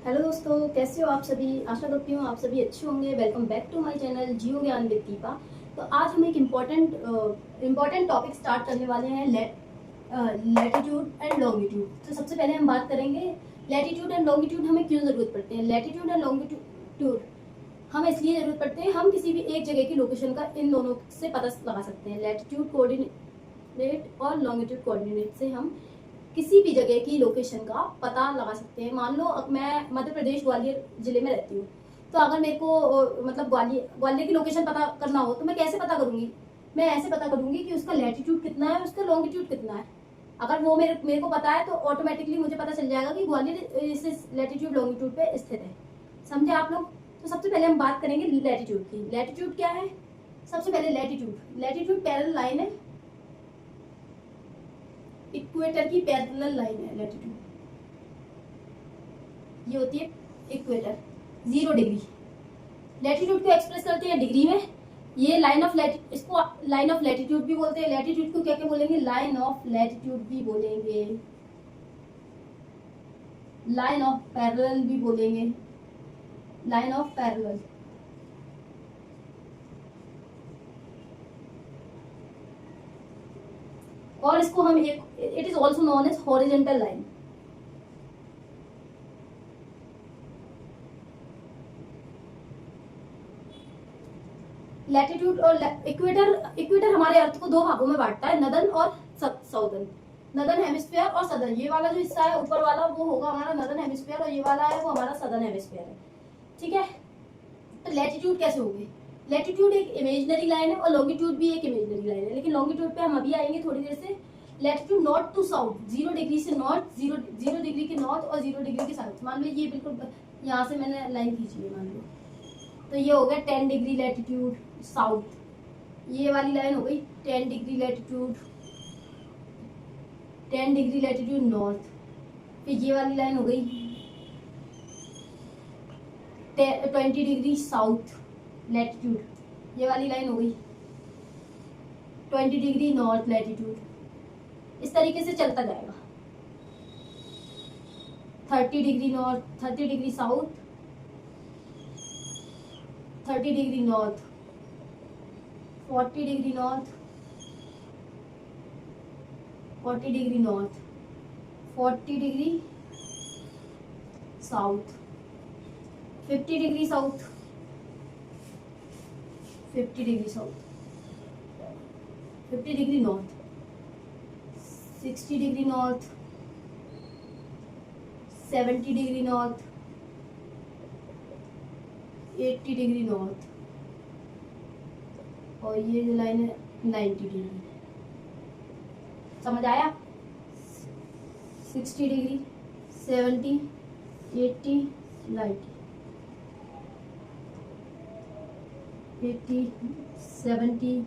Hello दोस्तों, कैसे हो आप सभी। आशा करती हूँ आप सभी अच्छे होंगे। Welcome back to my channel Jiyo Gyan with Deepa. तो आज हम एक इम्पॉर्टेंट टॉपिक स्टार्ट करने वाले हैं, लैटिट्यूड एंड लॉन्गिट्यूड। तो सबसे पहले हम बात करेंगे लैटिट्यूड एंड लॉन्गिट्यूड हमें क्यों ज़रूरत पड़ते हैं। लैटिट्यूड एंड लॉन्गिट्यूड हम इसलिए ज़रूरत पड़ते हैं, हम किसी भी एक जगह की लोकेशन का इन दोनों से पता लगा सकते हैं। लैटिट्यूड कोऑर्डिनेट और लॉन्गिट्यूड कोऑर्डिनेट से हम किसी भी जगह की लोकेशन का पता लगा सकते हैं। मान लो अब मैं मध्य प्रदेश ग्वालियर जिले में रहती हूँ, तो अगर मेरे को मतलब ग्वालियर की लोकेशन पता करना हो तो मैं कैसे पता करूंगी। मैं ऐसे पता करूंगी कि उसका लैटिट्यूड कितना है, उसका लॉन्गिट्यूड कितना है। अगर वो मेरे को पता है तो ऑटोमेटिकली मुझे पता चल जाएगा कि ग्वालियर इस लैटिट्यूड लॉन्गिट्यूड पे स्थित है। समझे आप लोग। तो सबसे पहले हम बात करेंगे लैटिट्यूड की। लैटिट्यूड क्या है। सबसे पहले लैटिट्यूड पैरेलल लाइन है, इक्वेटर की पैरेलल लाइन है लैटिट्यूड। ये होती है इक्वेटर 0 डिग्री। लैटिट्यूड को एक्सप्रेस करते हैं डिग्री में। ये इसको लाइन ऑफ लैटिट्यूड भी बोलते हैं। लैटिट्यूड को क्या क्या बोलेंगे, लाइन ऑफ लैटिट्यूड भी बोलेंगे, लाइन ऑफ पैरेलल भी बोलेंगे, लाइन ऑफ पैरेलल। और इसको हम it is also known as horizontal line. Latitude और इक्वेटर हमारे अर्थ को दो भागों में बांटता है, नदन और साउदर्न। नदन हेमिस्फीयर और सदर्न। ये वाला जो हिस्सा है ऊपर वाला वो होगा हमारा नदन हेमिस्फीयर और ये वाला है वो हमारा सदर्न हेमिस्फीयर है। ठीक है। तो लैटिट्यूड कैसे होगी। लैटिट्यूड एक इमेजिनरी लाइन है और लॉन्गिट्यूड भी एक इमेजिनरी लाइन है, लेकिन लॉन्गिट्यूड पे हम अभी आएंगे थोड़ी देर से। Latitude north to south, 0 degree से नॉर्थ, 0 डिग्री के नॉर्थ और 0 डिग्री के साउथ। मान लो ये बिल्कुल यहाँ से मैंने लाइन खींची है, मान लो तो ये हो गया 10 डिग्री लैटिट्यूड साउथ। ये वाली लाइन हो गई 10 degree latitude, 10 degree latitude north. फिर ये वाली लाइन हो गई 20 डिग्री साउथ लैटिट्यूड। ये वाली लाइन हो गई 20 डिग्री नॉर्थ लैटिट्यूड। इस तरीके से चलता जाएगा। 30 degree north, 30 degree south, 30 degree north, 40 degree north, 40 degree north, 40 degree south, 50 degree south, 50 degree south, 50 degree north, 60 degree north, 70 degree north, 80 degree north और ये जो लाइन है 90 डिग्री। समझ आया। 60 डिग्री, 70, 80, 90, 80, 70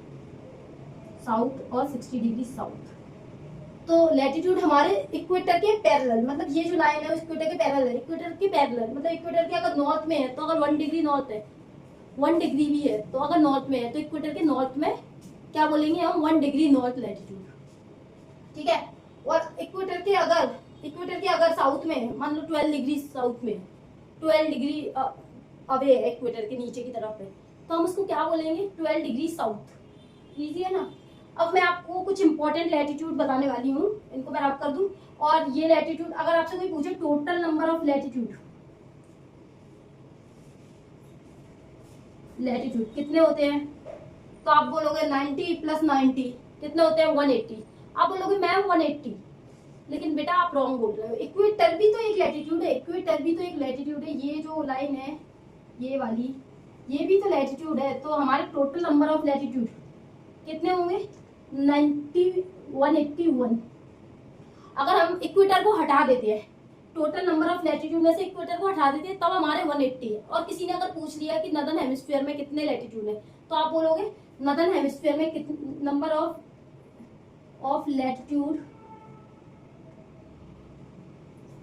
साउथ और 60 डिग्री साउथ। तो लैटिट्यूड हमारे equator के पैरेलल, मतलब ये जो लाइन है इक्वेटर के पैरेलल है। इक्वेटर के पैरेलल मतलब इक्वेटर के अगर नॉर्थ में है तो अगर 1 डिग्री नॉर्थ है, 1 डिग्री भी है तो अगर नॉर्थ में है तो इक्वेटर के नॉर्थ में क्या बोलेंगे हम, 1 डिग्री नॉर्थ लैटिट्यूड। ठीक है। और इक्वेटर के अगर साउथ में है, मान लो 12 डिग्री साउथ में, 12 डिग्री अवे है इक्वेटर के नीचे की तरफ है, तो हम उसको क्या बोलेंगे, 12 डिग्री साउथ। इजी है ना। अब मैं आपको कुछ इंपॉर्टेंट लैटिट्यूड बताने वाली हूँ, इनको मैं रब कर दूं। और ये लैटिट्यूड अगर आपसे कोई पूछे टोटल नंबर ऑफ लैटिट्यूड कितने होते हैं, तो आप बोलोगे 90 प्लस 90 कितने होते हैं, 180। आप बोलोगे मैम 180, लेकिन बेटा आप रॉन्ग बोल रहे हो। इक्वेटर भी तो एक लैटिट्यूड है, इक्वेटर भी तो एक लैटिट्यूड है। ये जो लाइन है ये वाली, ये भी तो लैटिट्यूड है। तो हमारे टोटल नंबर ऑफ लैटिट्यूड कितने होंगे, 90, 181। अगर हम इक्वेटर को हटा देते हैं, टोटल नंबर ऑफ लैटिट्यूड में से इक्वेटर को हटा देते हैं तब हमारे 180 है। और किसी ने अगर पूछ लिया कि नदर्न हेमिस्फीयर में कितने लैटिट्यूड है, तो आप बोलोगे नदर्न हेमिस्फीयर में कितने number of latitude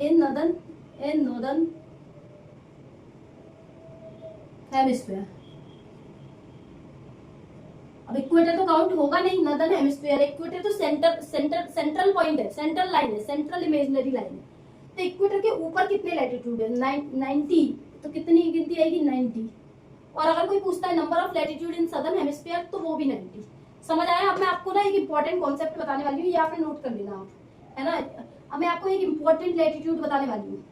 in northern hemisphere. अब इक्वेटर तो काउंट होगा नहीं, नदर्न हेमिस्फीयर। इक्वेटर तो सेंट्रल पॉइंट है, सेंट्रल लाइन है, सेंट्रल इमेजिनरी लाइन है। तो इक्वेटर के ऊपर कितने लैटिट्यूड है? 90। तो कितनी गिनती आएगी? 90। और अगर कोई पूछता है number of latitude in southern hemisphere, तो वो भी 90। समझ आया? अब मैं आपको ना एक इंपॉर्टेंट कॉन्सेप्ट बताने वाली हूँ, ये आपने नोट कर लेना आप, है ना। अब मैं आपको एक इंपॉर्टेंट लैटिट्यूड बताने वाली हूँ।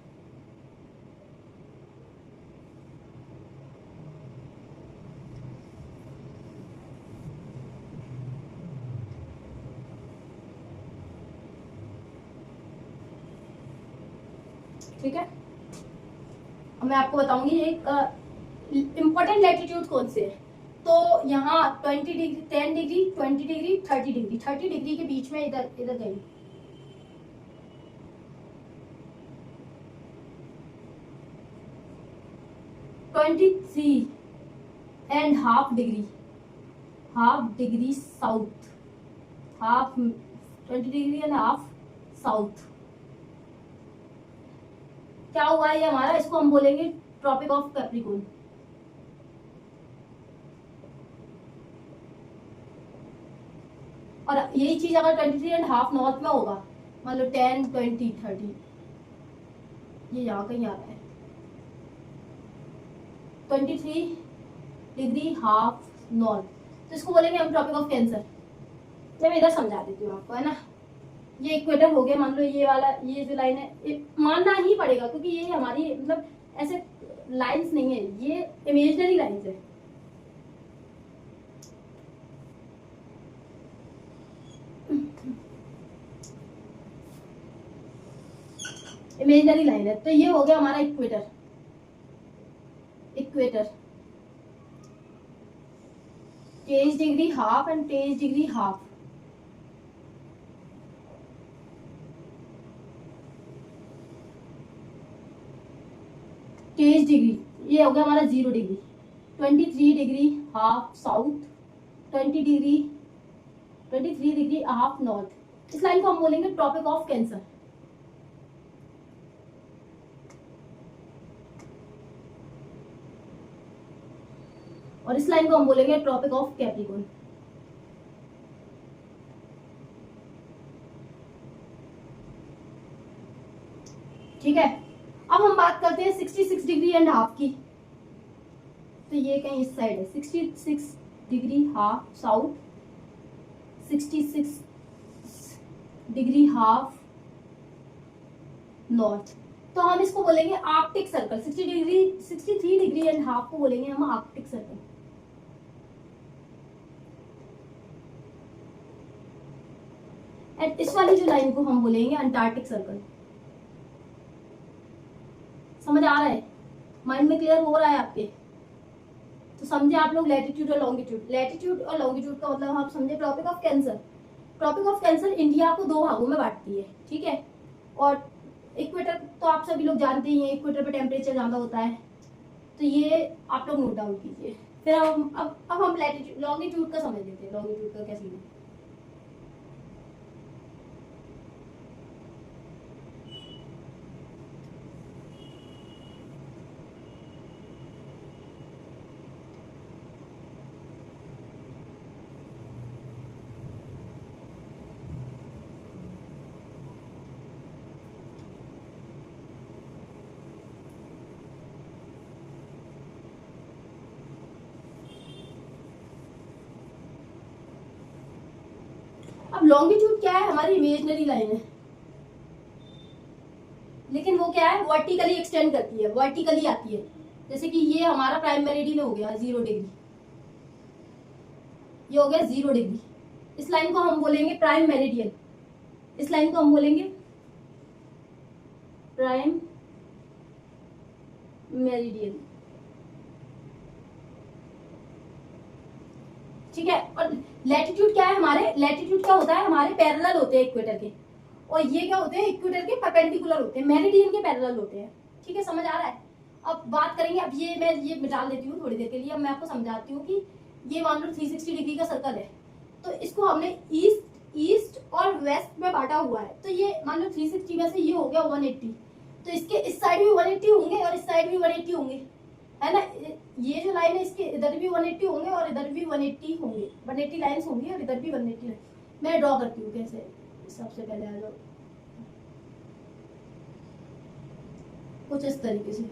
ठीक है, अब मैं आपको बताऊंगी एक इंपॉर्टेंट लैटिट्यूड कौन से है। तो यहाँ 20 degree, 10 degree, 20 degree, 30 degree, 30 degree के बीच में इधर इधर जाइए। 23.5 degree, half degree south, half 20 degree and half south. क्या हुआ ये हमारा? इसको हम बोलेंगे ट्रॉपिक ऑफ कैप्रिकॉर्न। और यही चीज अगर 23.5 नॉर्थ में होगा, मान लो 10, 20, 30, ये यहाँ कहीं आ रहा है, 23 डिग्री हाफ नॉर्थ, तो इसको बोलेंगे हम ट्रॉपिक ऑफ कैंसर। मैं इधर समझा देती हूँ आपको, है ना। ये इक्वेटर हो गया, मान लो ये वाला, ये जो लाइन है मानना ही पड़ेगा, क्योंकि ये हमारी मतलब ऐसे लाइंस नहीं है, ये इमेजिनरी लाइंस है। इमेजिनरी लाइन है, तो ये हो गया हमारा equator. Equator 23 degree half and 23 degree half. Degree ये हो गया हमारा 0 degree. 23 degree half south, 20 degree, 23 degree half north. इस लाइन को हम बोलेंगे ट्रॉपिक ऑफ कैंसर। और इस लाइन को हम बोलेंगे ट्रॉपिक ऑफ कैप्रिकॉर्न। ठीक है, अब हम बात करते हैं 66 डिग्री एंड हाफ की। तो ये कहीं इस साइड है, 66 degree half south, 66 degree half north. तो हम इसको बोलेंगे Arctic circle. 63 degree and half को बोलेंगे हम आर्कटिक सर्कल। एंड इस वाली जो लाइन को हम बोलेंगे अंटार्कटिक सर्कल। समझ आ रहा है? माइंड में क्लियर हो रहा है आपके? तो समझे आप लोग लैटिट्यूड और लॉन्गिट्यूड। लैटिट्यूड और लॉन्गिट्यूड का मतलब आप समझे tropic of cancer. Tropic of cancer India को 2 भागों में बांटती है, ठीक है। और इक्वेटर तो आप सभी लोग जानते ही हैं, इक्वेटर पे टेम्परेचर ज्यादा होता है, तो ये आप लोग नोट डाउन कीजिए। फिर अब हम लैटिट्यूड लॉन्गिट्यूड का समझ लेते हैं, लॉन्गिट्यूड का क्या सीन है। अब लॉन्गिट्यूड क्या है? हमारी इमेजिनरी लाइन है, लेकिन वो क्या है? वर्टिकली एक्सटेंड करती है, वर्टिकली आती है। जैसे कि ये हमारा प्राइम मेरिडियन हो गया 0 डिग्री, ये हो गया 0 डिग्री। इस लाइन को हम बोलेंगे प्राइम मेरिडियन। इस लाइन को हम बोलेंगे प्राइम मेरिडियन, ठीक है। और लैटिट्यूड क्या है? हमारे लैटिट्यूड क्या होता है? हमारे पैरेलल होते हैं इक्वेटर के, और ये क्या होते हैं? इक्वेटर के परपेंडिकुलर होते हैं, मेरिडियन के पैरेलल होते हैं। ठीक है, समझ आ रहा है? अब बात करेंगे, अब ये मैं ये मिटा देती हूँ थोड़ी देर के लिए। अब मैं आपको समझाती हूँ कि ये मान लो 360 डिग्री का सर्कल है, तो इसको हमने ईस्ट और वेस्ट में बांटा हुआ है। तो ये मान लो 360 में से ये हो गया 180, तो इसके इस साइड भी 180 होंगे और इस साइड भी 180 होंगे, है ना। ये जो लाइन है इसके इधर भी 180 होंगे और इधर भी 180 होंगे, 180 लाइन्स होंगी और इधर भी 180 लाइन। मैं ड्रॉ करती हूँ कैसे, सबसे पहले आ जाओ। कुछ इस तरीके से।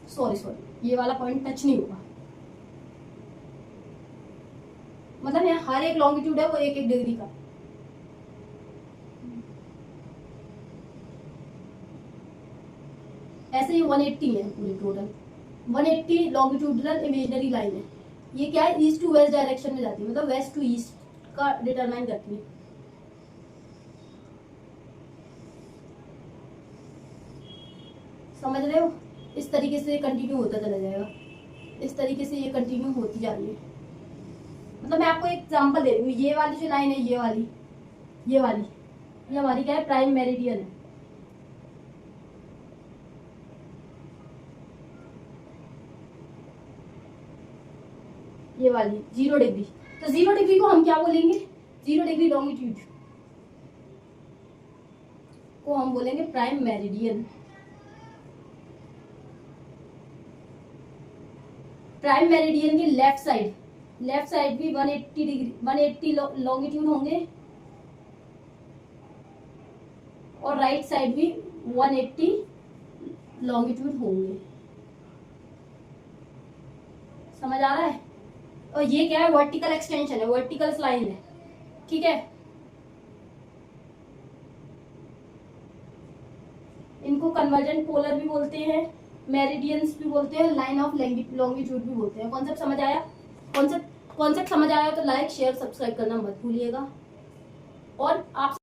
सॉरी, ये वाला पॉइंट टच नहीं होगा, मतलब यहाँ हर एक लॉन्गिट्यूड है वो 1-1 डिग्री का। ऐसे ही 180 है पूरे टोटल, 180 लॉन्गिट्यूडनल इमेजिनरी लाइन है। ये क्या है, ईस्ट टू वेस्ट डायरेक्शन में जाती है, मतलब वेस्ट टू ईस्ट का डिटरमाइन करती है। समझ रहे हो, इस तरीके से कंटिन्यू होता चला जाएगा, इस तरीके से ये कंटिन्यू होती जा रही है। मतलब मैं आपको एक एग्जांपल दे रही हूँ, ये वाली जो लाइन है, ये हमारी क्या है, प्राइम मेरिडियन है। ये वाली 0 डिग्री, तो 0 डिग्री को हम क्या बोलेंगे, 0 डिग्री लॉन्गिट्यूड को हम बोलेंगे प्राइम मेरिडियन। प्राइम मेरिडियन की लेफ्ट साइड भी 180 डिग्री 180 लॉन्गिट्यूड होंगे, और राइट साइड भी 180 लॉन्गिट्यूड होंगे। समझ आ रहा है। और ये क्या है, वर्टिकल एक्सटेंशन है, वर्टिकल लाइन है, ठीक है। इनको कन्वर्जेंट पोलर भी बोलते हैं, मेरिडियंस भी बोलते हैं, लाइन ऑफ लॉन्गिट्यूड भी बोलते हैं। कॉन्सेप्ट समझ आया? कॉन्सेप्ट समझ आया तो लाइक शेयर सब्सक्राइब करना मत भूलिएगा। और आप